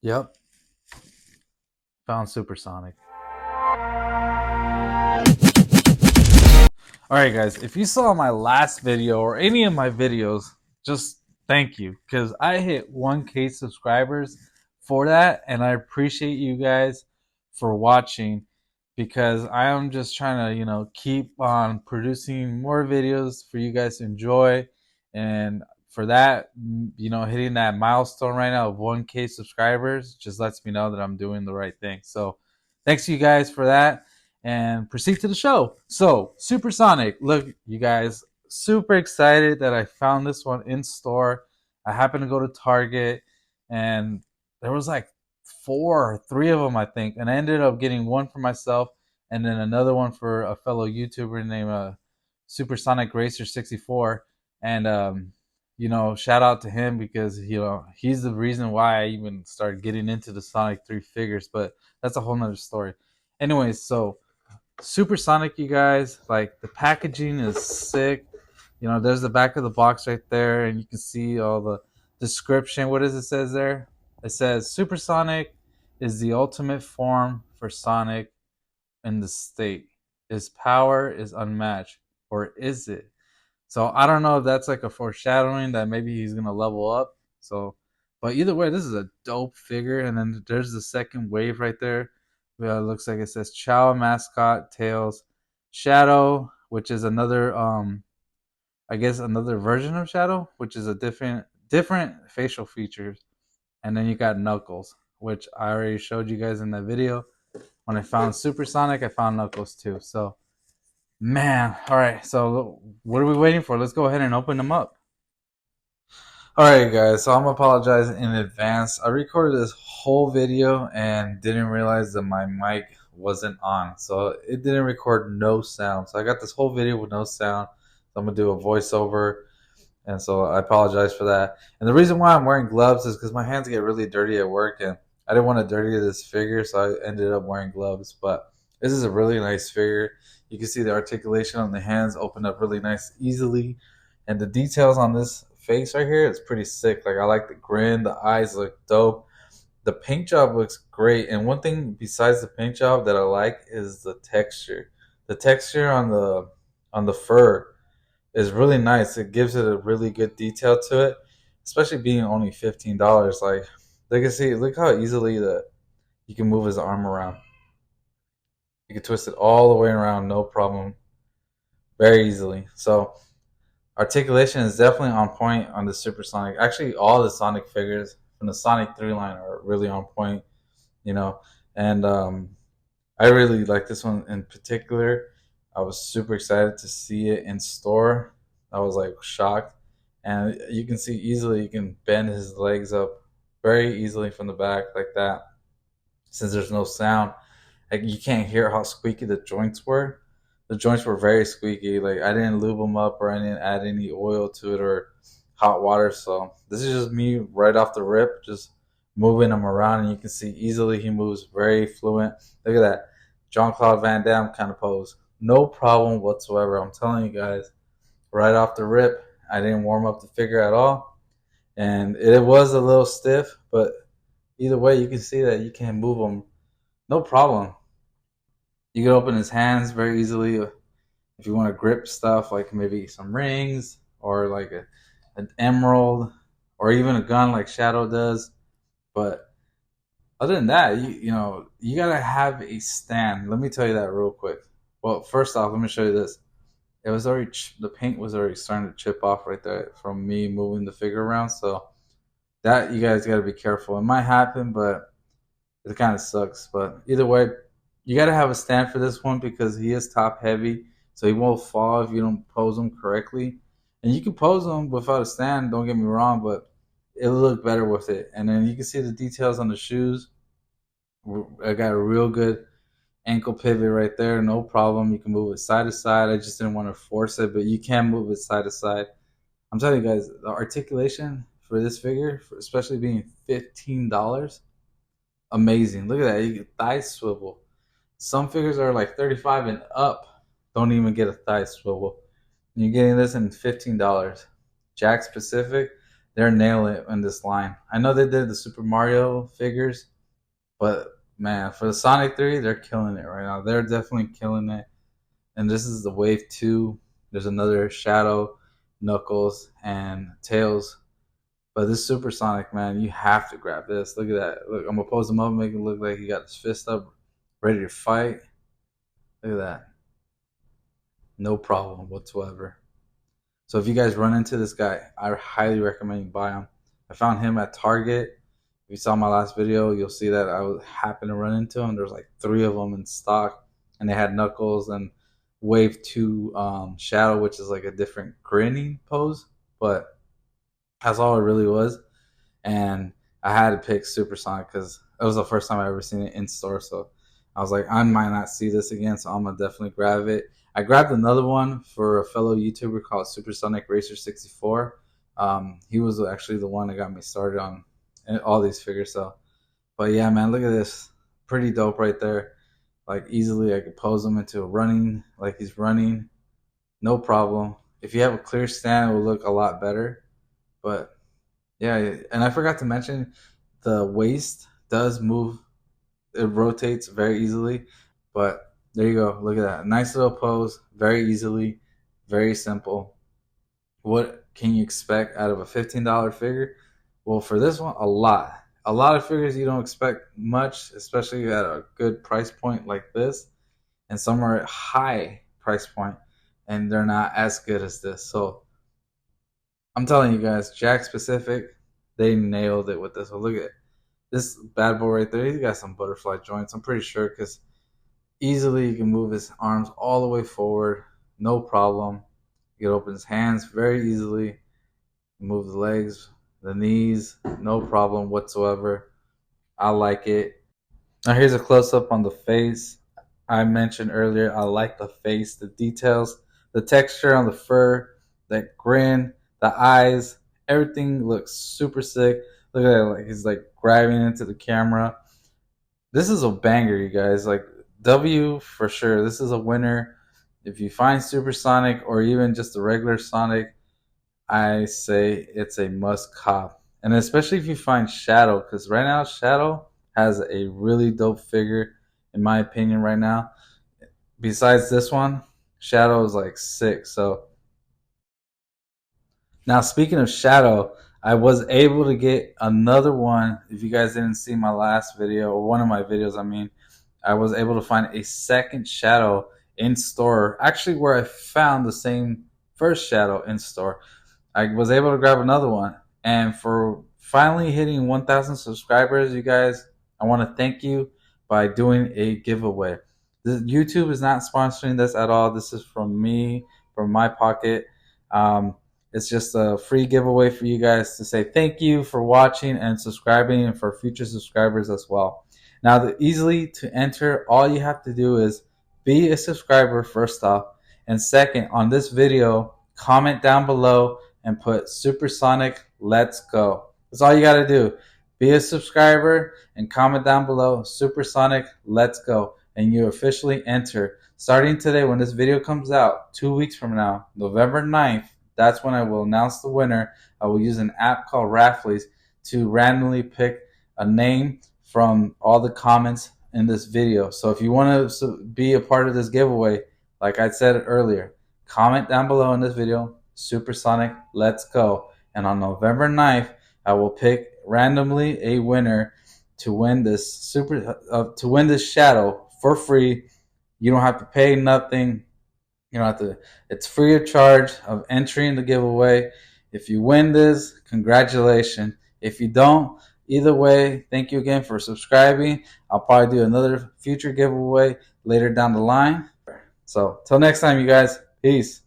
Yep, found Supersonic. Alright guys, if you saw my last video or any of my videos, just thank you. Because I hit 1K subscribers for that, and I appreciate you guys for watching, because I am just trying to, keep on producing more videos for you guys to enjoy. And for that, hitting that milestone right now of 1K subscribers just lets me know that I'm doing the right thing. So thanks to you guys for that, and proceed to the show. So, Supersonic, look, you guys, super excited that I found this one in store. I happened to go to Target, and there was like three of them, I think, and I ended up getting one for myself, and then another one for a fellow YouTuber named Supersonic Racer 64. And shout out to him, because he's the reason why I even started getting into the Sonic 3 figures. But that's a whole nother story. Anyways, so Supersonic, you guys, like, the packaging is sick. There's the back of the box right there, and you can see all the description. What does it says there? It says Supersonic is the ultimate form for Sonic in the state. His power is unmatched, or is it? So I don't know if that's like a foreshadowing that maybe he's gonna level up. So, but either way, this is a dope figure. And then there's the second wave right there. It looks like it says Chow mascot Tails, Shadow, which is another I guess another version of Shadow, which is a different facial features. And then you got Knuckles, which I already showed you guys in that video. When I found Supersonic, I found Knuckles too. So, man, all right. So what are we waiting for? Let's go ahead and open them up. All right, guys. So I'm apologizing in advance. I recorded this whole video and didn't realize that my mic wasn't on, so it didn't record no sound. So I got this whole video with no sound. So I'm gonna do a voiceover, and so I apologize for that. And the reason why I'm wearing gloves is because my hands get really dirty at work, and I didn't want to dirty this figure, so I ended up wearing gloves. But this is a really nice figure. You can see the articulation on the hands open up really nice, easily, and the details on this face right here is pretty sick. Like, I like the grin, the eyes look dope. The paint job looks great, and one thing besides the paint job that I like is the texture. The texture on the fur is really nice. It gives it a really good detail to it, especially being only $15. Like, look how easily you can move his arm around. You can twist it all the way around, no problem, very easily. So articulation is definitely on point on the Supersonic. Actually, all the Sonic figures from the Sonic 3 line are really on point, you know. And I really like this one in particular. I was super excited to see it in store. I was like shocked. And you can see easily you can bend his legs up very easily from the back like that. Since there's no sound, like, you can't hear how squeaky the joints were. The joints were very squeaky. Like, I didn't lube them up, or I didn't add any oil to it or hot water. So this is just me right off the rip, just moving him around, and you can see easily he moves very fluent. Look at that Jean-Claude Van Damme kind of pose. No problem whatsoever. I'm telling you guys, right off the rip, I didn't warm up the figure at all, and it was a little stiff, but either way, you can see that you can move him no problem. You can open his hands very easily if you want to grip stuff like maybe some rings, or like an emerald, or even a gun like Shadow does. But other than that, you gotta have a stand. Let me tell you that real quick. Well, first off, let me show you this. It was already the paint was already starting to chip off right there from me moving the figure around. So that, you guys got to be careful. It might happen, but it kind of sucks. But either way, you got to have a stand for this one, because he is top heavy, so he won't fall if you don't pose him correctly. And you can pose him without a stand, don't get me wrong, but it'll look better with it. And then you can see the details on the shoes. I got a real good ankle pivot right there, no problem. You can move it side to side. I just didn't want to force it, but you can move it side to side. I'm telling you guys, the articulation for this figure, especially being $15, amazing. Look at that. You get thigh swivel. Some figures are like 35 and up, don't even get a thigh swivel. You're getting this in $15. Jakks Pacific, they're nailing it in this line. I know they did the Super Mario figures, but man, for the Sonic 3, they're killing it right now. They're definitely killing it. And this is the Wave 2. There's another Shadow, Knuckles, and Tails. But this Supersonic, man, you have to grab this. Look at that. Look, I'm going to pose him up, make it look like he got his fist up, ready to fight. Look at that. No problem whatsoever. So if you guys run into this guy, I highly recommend you buy him. I found him at Target. If you saw my last video, you'll see that I was happened to run into him. There's like 3 of them in stock, and they had Knuckles and Wave 2 Shadow, which is like a different grinning pose, but that's all it really was. And I had to pick Supersonic because it was the first time I ever seen it in store. So I was like, I might not see this again, so I'm gonna definitely grab it. I grabbed another one for a fellow YouTuber called Supersonic Racer 64. He was actually the one that got me started on all these figures. So, but yeah, man, look at this, pretty dope right there. Like easily, I could pose him into a running, like he's running, no problem. If you have a clear stand, it will look a lot better. But yeah, and I forgot to mention, the waist does move. It rotates very easily. But there you go. Look at that. Nice little pose. Very easily. Very simple. What can you expect out of a $15 figure? Well, for this one, a lot. A lot of figures you don't expect much, especially at a good price point like this. And some are at high price point, and they're not as good as this. So I'm telling you guys, Jakks Pacific, they nailed it with this. So look at this bad boy right there. He's got some butterfly joints, I'm pretty sure, because easily you can move his arms all the way forward, no problem. You can open his hands very easily, move the legs, the knees, no problem whatsoever. I like it. Now here's a close-up on the face. I mentioned earlier, I like the face, the details, the texture on the fur, that grin, the eyes, everything looks super sick. Look at that, like he's like grabbing into the camera. This is a banger, you guys. Like, W for sure. This is a winner. If you find Supersonic or even just a regular Sonic, I say it's a must cop. And especially if you find Shadow, because right now Shadow has a really dope figure, in my opinion, right now. Besides this one, Shadow is like sick. So now, speaking of Shadow, I was able to get another one. If you guys didn't see my last video, or one of my videos, I mean, I was able to find a second Shadow in store. Actually, where I found the same first Shadow in store, I was able to grab another one. And for finally hitting 1,000 subscribers, you guys, I want to thank you by doing a giveaway. YouTube is not sponsoring this at all. This is from me, from my pocket. It's just a free giveaway for you guys to say thank you for watching and subscribing, and for future subscribers as well. Now, easily to enter, all you have to do is be a subscriber first off, and second, on this video, comment down below and put Supersonic Let's Go. That's all you got to do. Be a subscriber and comment down below Supersonic Let's Go, and you officially enter. Starting today, when this video comes out, 2 weeks from now, November 9th, that's when I will announce the winner. I will use an app called Rafflys to randomly pick a name from all the comments in this video. So if you want to be a part of this giveaway, like I said earlier, comment down below in this video, Supersonic Let's Go. And on November 9th, I will pick randomly a winner to win this Shadow for free. You don't have to pay nothing. You don't have to. It's free of charge of entering the giveaway. If you win this, congratulations. If you don't, either way, thank you again for subscribing. I'll probably do another future giveaway later down the line. So till next time, you guys, peace.